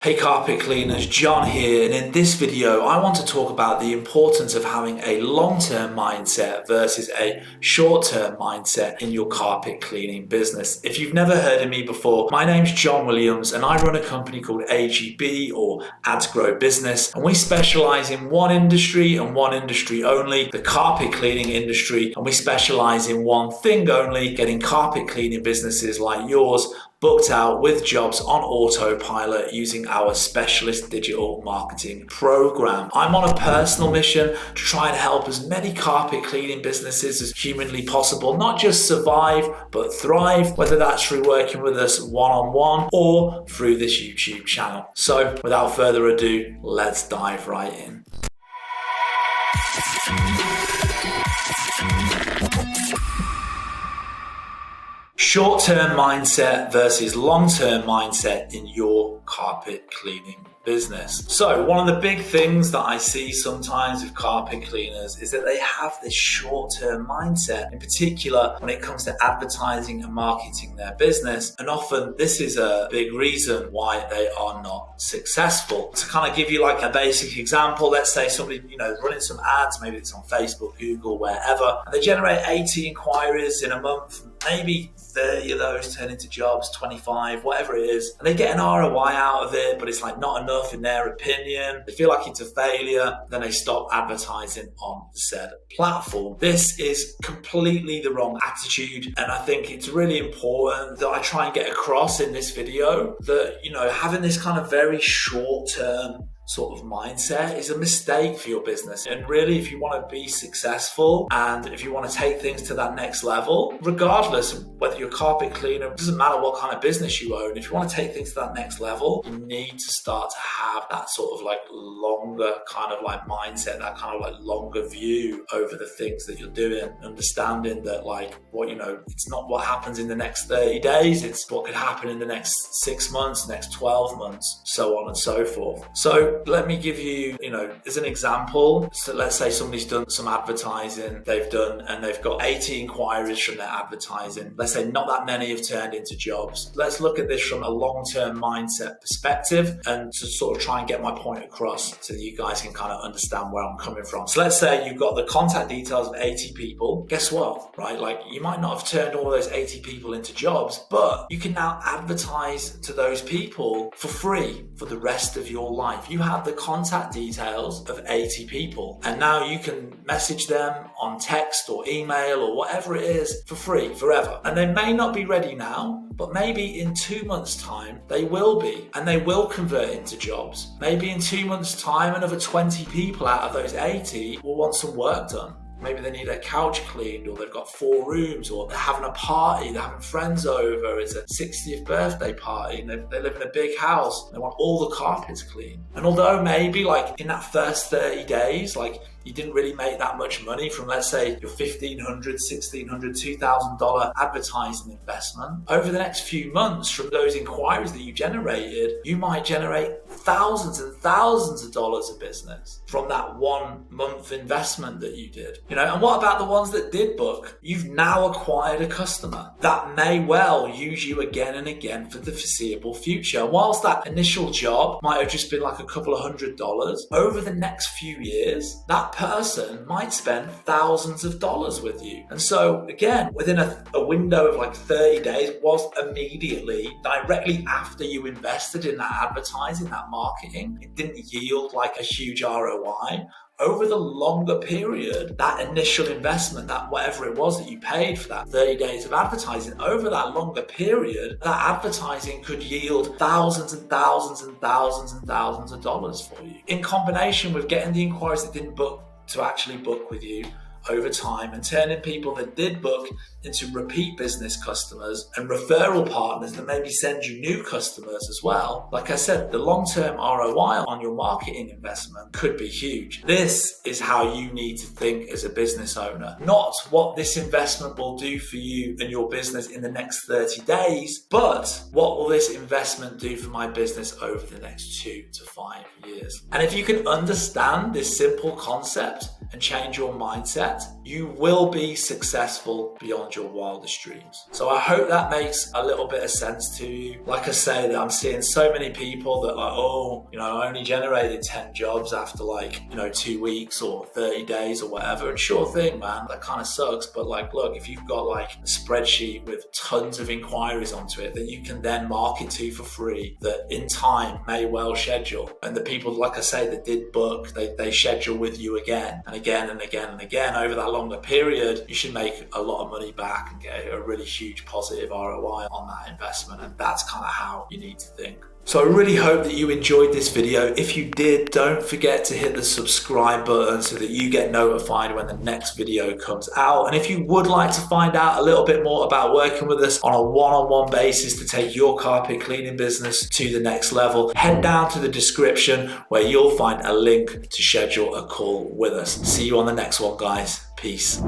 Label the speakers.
Speaker 1: Hey carpet cleaners, John here, and in this video I want to talk about the importance of having a long-term mindset versus a short-term mindset in your carpet cleaning business. If you've never heard of me before, my name's John Williams and I run a company called AGB, or Ads Grow Business, and we specialize in one industry and one industry only, the carpet cleaning industry, and we specialize in one thing only, getting carpet cleaning businesses like yours booked out with jobs on autopilot using our specialist digital marketing program. I'm on a personal mission to try and help as many carpet cleaning businesses as humanly possible, not just survive, but thrive, whether that's through working with us one-on-one or through this YouTube channel. So without further ado, let's dive right in. Short-term mindset versus long-term mindset in your carpet cleaning business. So one of the big things that I see sometimes with carpet cleaners is that they have this short-term mindset, in particular when it comes to advertising and marketing their business. And often this is a big reason why they are not successful. To kind of give you like a basic example, let's say somebody, running some ads, maybe it's on Facebook, Google, wherever, and they generate 80 inquiries in a month, maybe 30 of those turn into jobs, 25, whatever it is. And they get an ROI out of it, but it's like not enough in their opinion. They feel like it's a failure. Then they stop advertising on said platform. This is completely the wrong attitude. And I think it's really important that I try and get across in this video that, having this kind of very short-term sort of mindset is a mistake for your business. And really, if you want to be successful and if you want to take things to that next level, regardless of whether you're a carpet cleaner, it doesn't matter what kind of business you own, if you want to take things to that next level, you need to start to have that sort of like longer kind of like mindset, that kind of like longer view over the things that you're doing, understanding that it's not what happens in the next 30 days, it's what could happen in the next 6 months, next 12 months, so on and so forth. So let me give you, as an example. So let's say somebody's done some advertising, and they've got 80 inquiries from their advertising. Let's say not that many have turned into jobs. Let's look at this from a long-term mindset perspective and to sort of try and get my point across so that you guys can kind of understand where I'm coming from. So let's say you've got the contact details of 80 people. Guess what, right? Like you might not have turned all those 80 people into jobs, but you can now advertise to those people for free for the rest of your life. You have the contact details of 80 people, and now you can message them on text or email or whatever it is for free forever. And they may not be ready now, but maybe in 2 months' time they will be, and they will convert into jobs. Maybe in 2 months' time another 20 people out of those 80 will want some work done. Maybe they need their couch cleaned, or they've got 4 rooms, or they're having a party, they're having friends over, it's a 60th birthday party, and they live in a big house, and they want all the carpets clean. And although maybe like in that first 30 days, like you didn't really make that much money from, let's say, your $1,500, $1,600, $2,000 advertising investment, over the next few months from those inquiries that you generated, you might generate thousands and thousands of dollars of business from that 1 month investment that you did. And what about the ones that did book? You've now acquired a customer that may well use you again and again for the foreseeable future. Whilst that initial job might have just been like a couple of $100s, over the next few years, that person might spend thousands of dollars with you. And so again, within a window of like 30 days, was immediately, directly after you invested in that advertising, that marketing, it didn't yield like a huge ROI. Over the longer period, that initial investment, that whatever it was that you paid for that 30 days of advertising, over that longer period, that advertising could yield thousands and thousands and thousands and thousands of dollars for you. In combination with getting the inquiries that didn't book to actually book with you over time, and turning people that did book into repeat business customers and referral partners that maybe send you new customers as well. Like I said, the long-term ROI on your marketing investment could be huge. This is how you need to think as a business owner, not what this investment will do for you and your business in the next 30 days, but what will this investment do for my business over the next 2 to 5 years. And if you can understand this simple concept and change your mindset, you will be successful beyond beyond your wildest dreams. So I hope that makes a little bit of sense to you. Like I say, that I'm seeing so many people that like, oh, I only generated 10 jobs after 2 weeks or 30 days or whatever. And sure thing, man, that kind of sucks. But look, if you've got a spreadsheet with tons of inquiries onto it that you can then market to for free, that in time may well schedule. And the people, like I say, that did book, they schedule with you again and again and again and again over that longer period, you should make a lot of money back and get a really huge positive ROI on that investment. And that's kind of how you need to think. So I really hope that you enjoyed this video. If you did, don't forget to hit the subscribe button so that you get notified when the next video comes out. And if you would like to find out a little bit more about working with us on a one-on-one basis to take your carpet cleaning business to the next level, head down to the description where you'll find a link to schedule a call with us. See you on the next one, guys. Peace.